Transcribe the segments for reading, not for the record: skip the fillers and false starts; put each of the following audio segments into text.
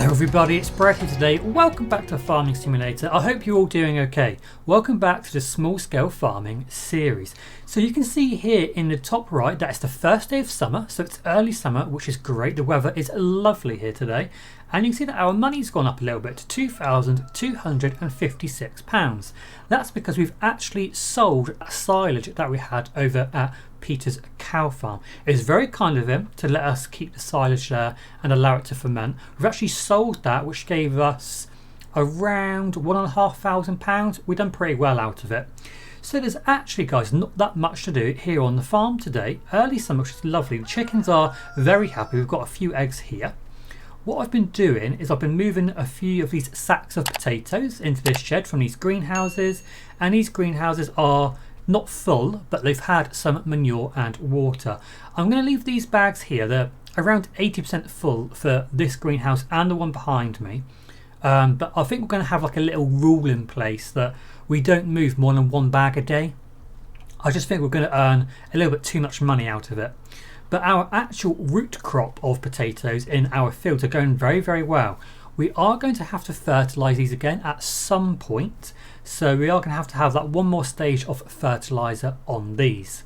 Hello everybody, it's Brad here today. Welcome back to Farming Simulator. I hope you're all doing okay. Welcome back to the small scale farming series. So you can see here in the top right that it's the first day of summer, so it's early summer, which is great. The weather is lovely here today. And you can see that our money's gone up a little bit to £2,256. That's because we've actually sold silage that we had over at Peter's cow farm. It was very kind of him to let us keep the silage there and allow it to ferment. We've actually sold that, which gave us around £1,500. We've done pretty well out of it. So there's actually, guys, not that much to do here on the farm today. Early summer, which is lovely. The chickens are very happy. We've got a few eggs here. What I've been doing is I've been moving a few of these sacks of potatoes into this shed from these greenhouses, and these greenhouses are not full, but they've had some manure and water. I'm going to leave these bags here. They're around 80% full for this greenhouse and the one behind me. But I think we're going to have like a little rule in place that we don't move more than one bag a day. I just think we're going to earn a little bit too much money out of it. But our actual root crop of potatoes in our fields are going very, very well. We are going to have to fertilise these again at some point. So we are going to have that one more stage of fertiliser on these.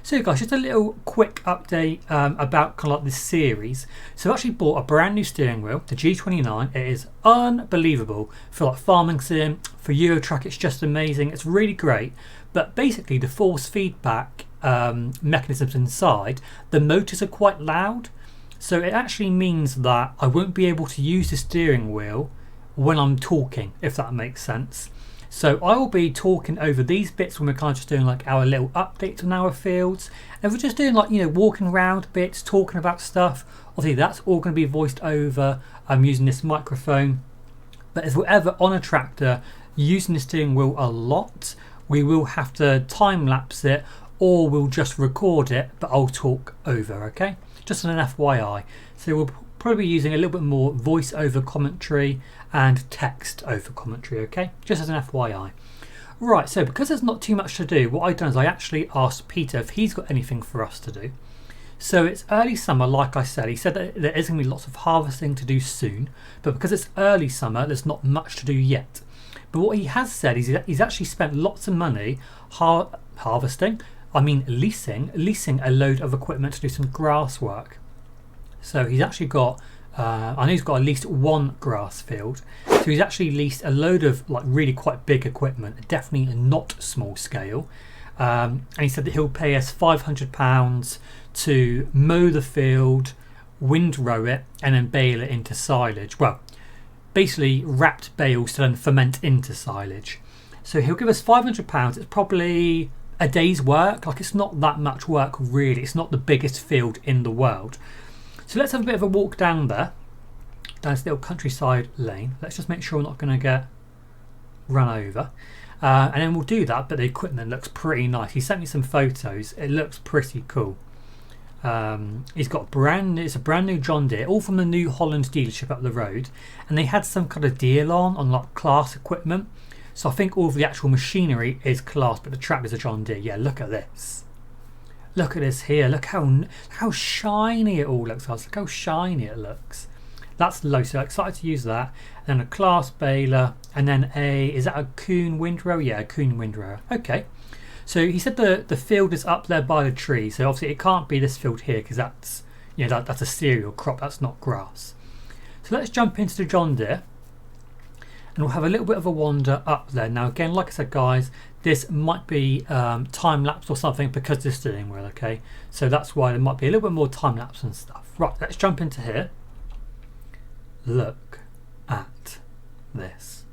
So guys, just a little quick update about kind of like this series. So I've actually bought a brand new steering wheel, the G29. It is unbelievable for like farming sim, for Eurotrack. It's just amazing. It's really great. But basically the force feedback mechanisms inside, the motors are quite loud. So it actually means that I won't be able to use the steering wheel when I'm talking, if that makes sense. So I will be talking over these bits when we're kind of just doing like our little updates on our fields. And we're just doing like, you know, walking around bits, talking about stuff. Obviously that's all going to be voiced over. I'm using this microphone. But if we're ever on a tractor using the steering wheel a lot, we will have to time lapse it, or we'll just record it, but I'll talk over, okay? Just an FYI. So we'll probably be using a little bit more voice over commentary and text over commentary, okay? Just as an FYI. Right, so because there's not too much to do, what I've done is I actually asked Peter if he's got anything for us to do. So it's early summer, like I said. He said that there is going to be lots of harvesting to do soon, but because it's early summer, there's not much to do yet. But what he has said is he's actually spent lots of money leasing a load of equipment to do some grass work. So he's actually got, I know he's got at least one grass field. So he's actually leased a load of like really quite big equipment, definitely not small scale. And he said that he'll pay us £500 to mow the field, windrow it, and then bale it into silage. Well, basically wrapped bales to then ferment into silage. So he'll give us £500. It's probably a day's work. Like, it's not that much work really. It's not the biggest field in the world. So let's have a bit of a walk down there, down this little countryside lane. Let's just make sure we're not going to get run over. And then we'll do that, but the equipment looks pretty nice. He sent me some photos. It looks pretty cool. He's got it's a brand new John Deere, all from the New Holland dealership up the road. And they had some kind of deal on like class equipment. So I think all of the actual machinery is class, but the tractors are John Deere. Yeah, look at this. Look at this here. Look how shiny it all looks. Look how shiny it looks. That's low. So excited to use that. And then a class baler. And then is that a Kuhn windrow? Yeah, a Kuhn windrow. Okay. So he said the field is up there by the tree. So obviously it can't be this field here because that's, you know, that's a cereal crop. That's not grass. So let's jump into the John Deere. And we'll have a little bit of a wander up there. Now again, like I said guys, this might be time lapse or something because of the steering wheel, okay? So that's why there might be a little bit more time lapse and stuff. Right, let's jump into here. Look at this.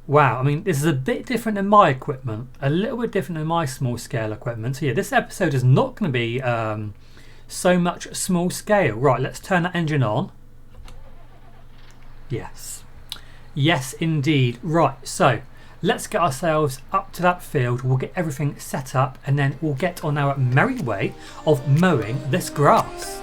Wow, I mean, this is a bit different than my equipment. A little bit different than my small scale equipment. So yeah, this episode is not going to be so much small scale. Right, let's turn that engine on. Yes. Yes, indeed. Right, so let's get ourselves up to that field. We'll get everything set up and then we'll get on our merry way of mowing this grass.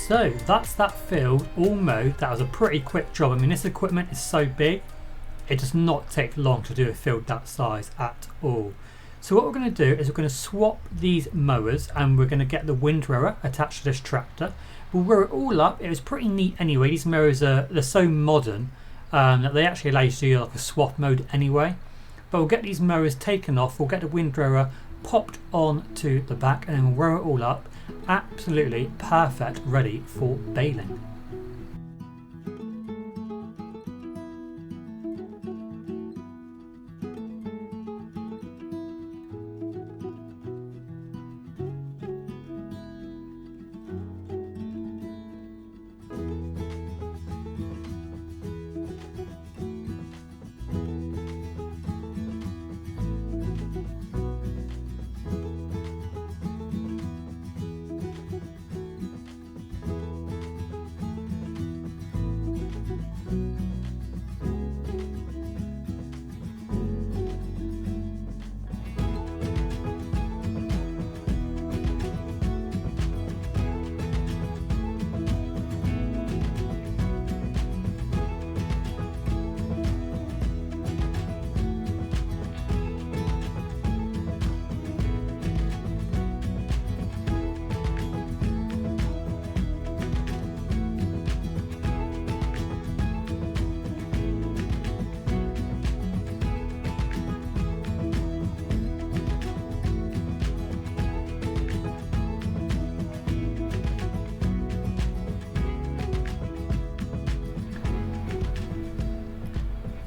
So that's that field all mowed. That was a pretty quick job. I mean, this equipment is so big, it does not take long to do a field that size at all. So what we're going to do is we're going to swap these mowers and we're going to get the windrower attached to this tractor. We'll row it all up. It was pretty neat anyway. These mowers they're so modern that they actually allow you to do like a swap mode anyway. But we'll get these mowers taken off. We'll get the windrower popped on to the back and then we'll row it all up. Absolutely perfect, ready for baling.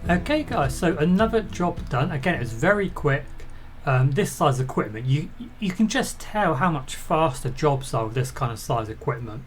Okay guys, so another job done. Again, it was very quick. This size equipment, you can just tell how much faster jobs are with this kind of size equipment.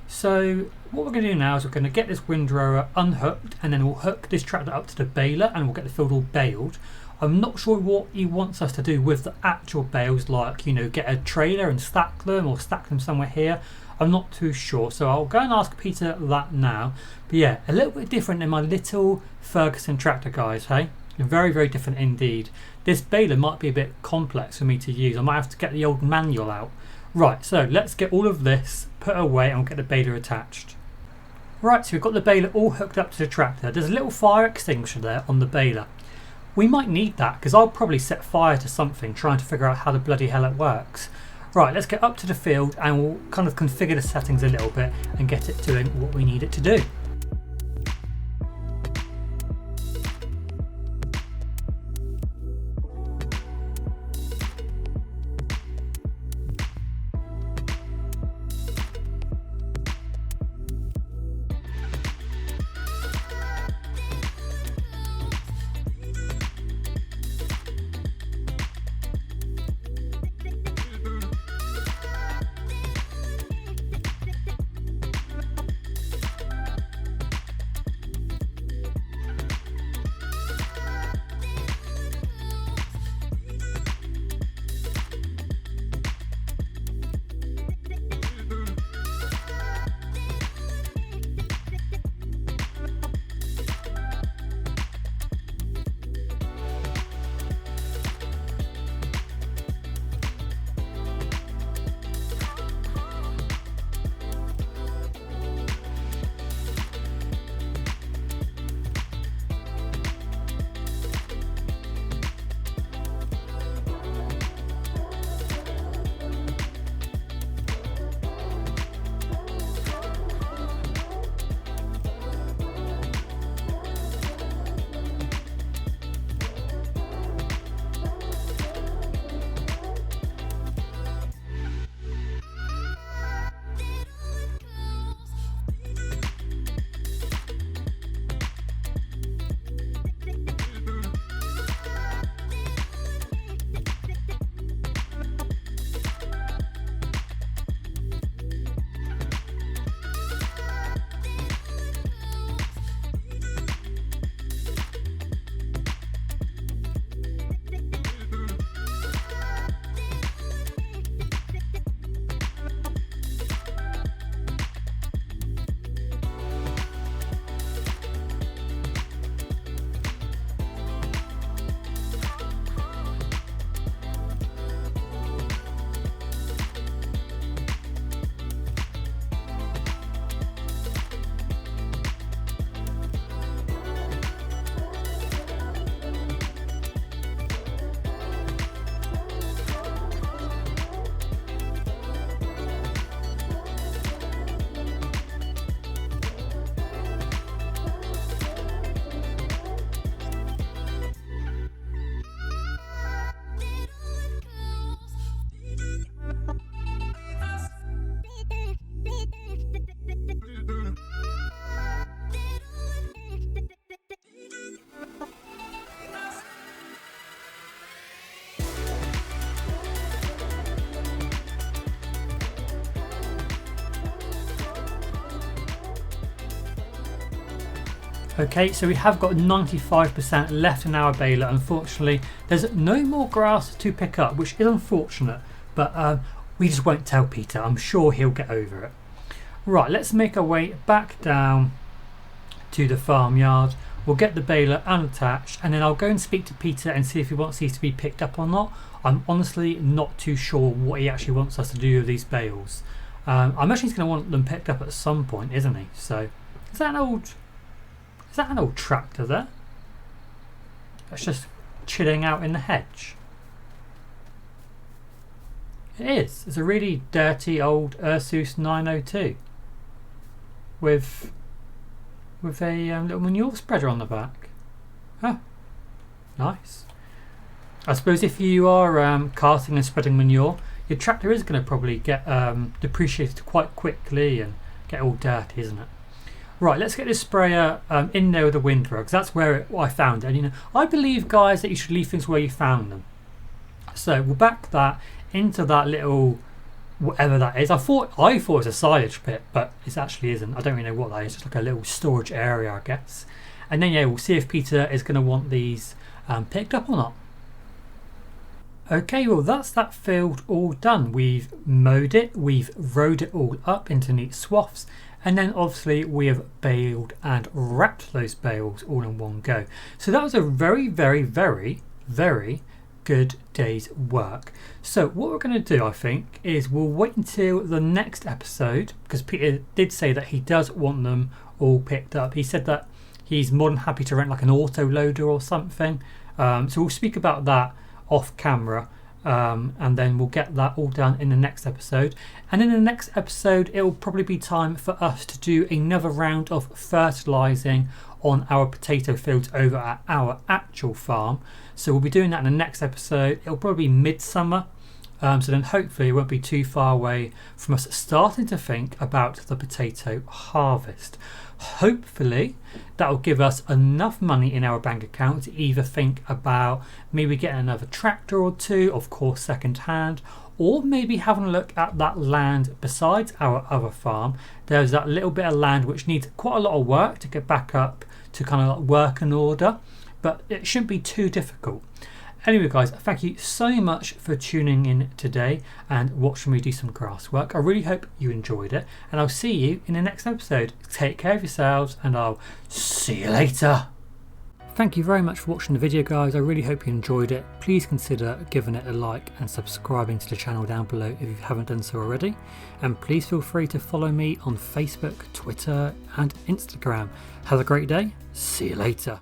So what we're going to do now is we're going to get this windrower unhooked and then we'll hook this tractor up to the baler and we'll get the field all baled. I'm not sure what he wants us to do with the actual bales, like, you know, get a trailer and stack them or stack them somewhere here. I'm not too sure, so I'll go and ask Peter that now. But yeah, a little bit different than my little Ferguson tractor, guys, hey? Very, very different indeed. This baler might be a bit complex for me to use. I might have to get the old manual out. Right, so let's get all of this put away and we'll get the baler attached. Right, so we've got the baler all hooked up to the tractor. There's a little fire extinguisher there on the baler. We might need that because I'll probably set fire to something trying to figure out how the bloody hell it works. Right, let's get up to the field and we'll kind of configure the settings a little bit and get it doing what we need it to do. Okay, so we have got 95% left in our baler. Unfortunately, there's no more grass to pick up, which is unfortunate, but we just won't tell Peter. I'm sure he'll get over it. Right, let's make our way back down to the farmyard. We'll get the baler unattached, and then I'll go and speak to Peter and see if he wants these to be picked up or not. I'm honestly not too sure what he actually wants us to do with these bales. I imagine he's going to want them picked up at some point, isn't he? So, is that an old tractor there? That's just chilling out in the hedge. It is. It's a really dirty old Ursus 902 with a little manure spreader on the back. Oh, nice. I suppose if you are carting and spreading manure, your tractor is going to probably get depreciated quite quickly and get all dirty, isn't it? Right, let's get this sprayer in there with the wind rugs. That's where I found it. And, you know, I believe, guys, that you should leave things where you found them. So we'll back that into that little whatever that is. I thought it was a silage pit, but it actually isn't. I don't really know what that is. It's just like a little storage area, I guess. And then yeah, we'll see if Peter is going to want these picked up or not. Okay, well that's that field all done. We've mowed it, we've rowed it all up into neat swaths, and then obviously we have baled and wrapped those bales all in one go. So that was a very, very, very, very good day's work. So what we're going to do, I think, is we'll wait until the next episode, because Peter did say that he does want them all picked up. He said that he's more than happy to rent like an auto loader or something. So we'll speak about that off camera, and then we'll get that all done in the next episode. And in the next episode it will probably be time for us to do another round of fertilising on our potato fields over at our actual farm. So we'll be doing that in the next episode. It'll probably be midsummer, so then hopefully it won't be too far away from us starting to think about the potato harvest. Hopefully that will give us enough money in our bank account to either think about maybe getting another tractor or two, of course second hand, or maybe having a look at that land besides our other farm. There's that little bit of land which needs quite a lot of work to get back up to kind of like work in order, but it shouldn't be too difficult. Anyway guys, thank you so much for tuning in today and watching me do some grass work. I really hope you enjoyed it, and I'll see you in the next episode. Take care of yourselves, and I'll see you later. Thank you very much for watching the video, guys. I really hope you enjoyed it. Please consider giving it a like and subscribing to the channel down below if you haven't done so already. And please feel free to follow me on Facebook, Twitter and Instagram. Have a great day. See you later.